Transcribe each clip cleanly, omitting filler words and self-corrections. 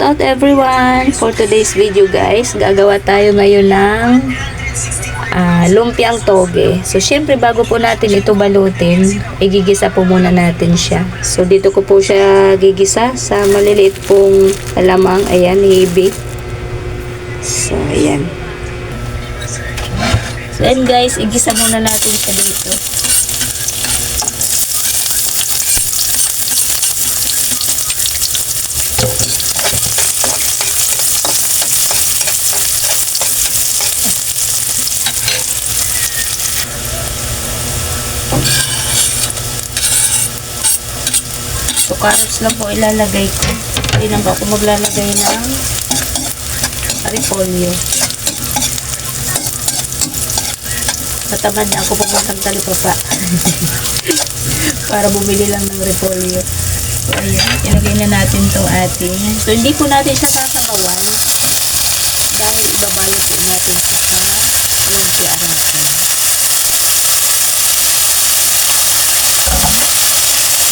out everyone! For today's video guys, gagawa tayo ngayon ng lumpiang toge. So syempre bago po natin ito balutin, igigisa po muna natin siya. So dito ko po siya gigisa sa maliliit pong alamang. Ayan, heavy. So ayan. So ayan guys, igisa muna natin siya dito. So, carrots lang po ilalagay ko. Hindi lang po ako maglalagay ng repolyo. Natamad na ako pupuntang talipapa. Para bumili lang ng repolyo. So, ayan. Ilagay na natin itong ating. So, hindi po natin siya sasabawan. Dahil ibabalot po natin siya sa lumpia natin.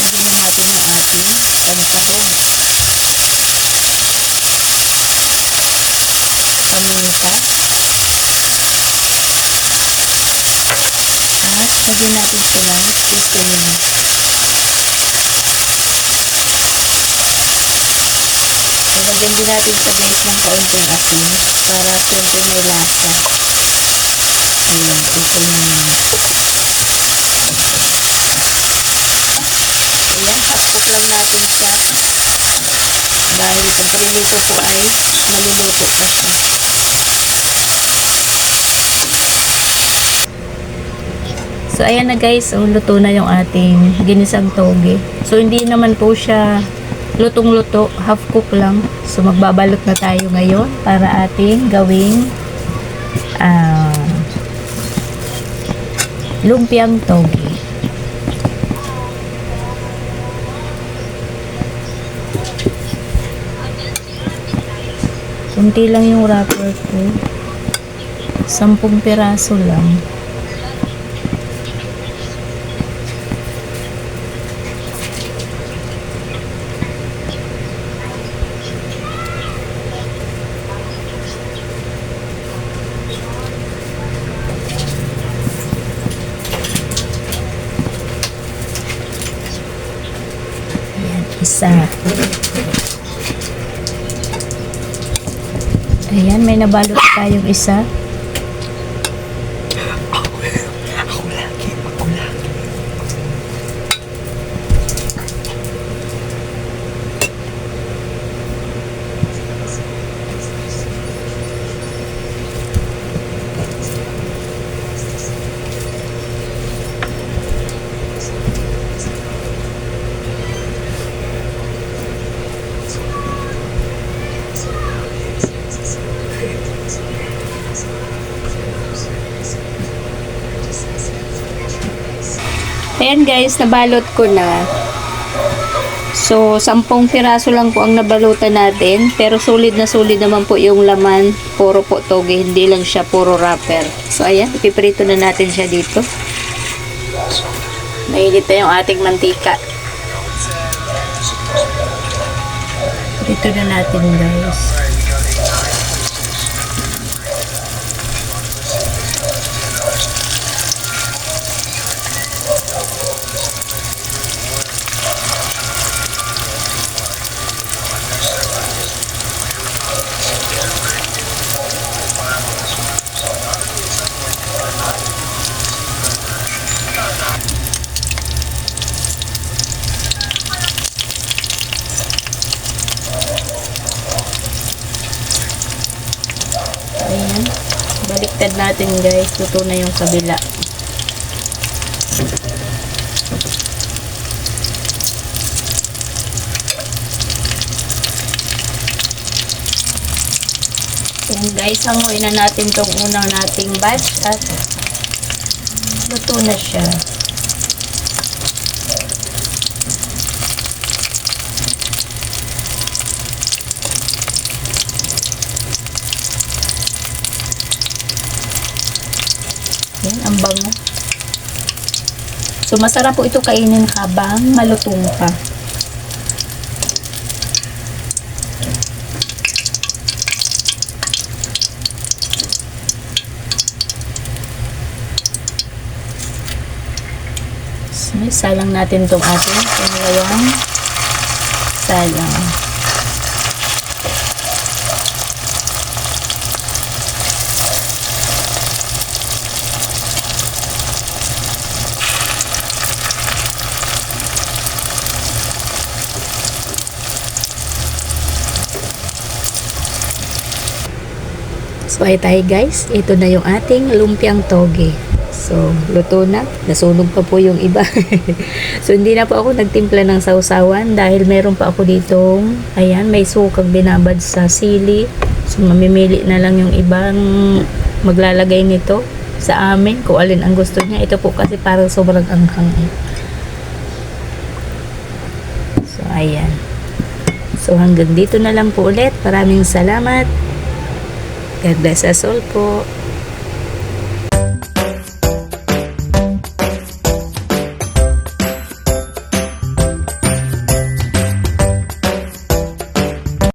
Lagyan natin yung ating taba-tabog, paminta, at lagyan natin silang sisiling. Lagyan din natin sa guys ng kaunting asin para siyempre may lasa. Ayan, okay na naman. Ayan, pakpok lang natin siya dahil pag niluluto po ay maluluto pa siya. So ayan na guys, so, luto na yung ating ginisang toge. So hindi naman po siya lutong-luto, half cook lang. So magbabalot na tayo ngayon para ating gawing lumpiang toge. Kunti lang yung wrapper ko. 10 piraso lang. Ayan, isa. Ayan, may nabalot tayong isa. Ako lagi. Ayan guys, nabalot ko na. So, 10 piraso lang po ang nabalutan natin. Pero solid na solid naman po yung laman. Puro po toge, hindi lang siya puro wrapper. So, ayan, ipiprito na natin siya dito. Mainit na yung ating mantika. Prito na natin guys. Ayan. Baliktad natin guys. Luto na yung kabila. Ayan guys. Hanguin na natin tong unang nating batch at luto na siya. Yan, ang bango. So, masarap po ito kainin habang malutong pa. So, salang natin itong ating pangalawang salang. So ay tayo guys, ito na yung ating lumpiang toge. So luto na, nasunog pa po yung iba. So hindi na po ako nagtimpla ng sausawan dahil meron pa ako ditong, ayan, may sukang binabad sa sili. So mamimili na lang yung ibang maglalagay nito sa amin kung alin ang gusto niya. Ito po kasi parang sobrang anghang. So ayan. So hanggang dito na lang po ulit. Maraming salamat. God bless us all po.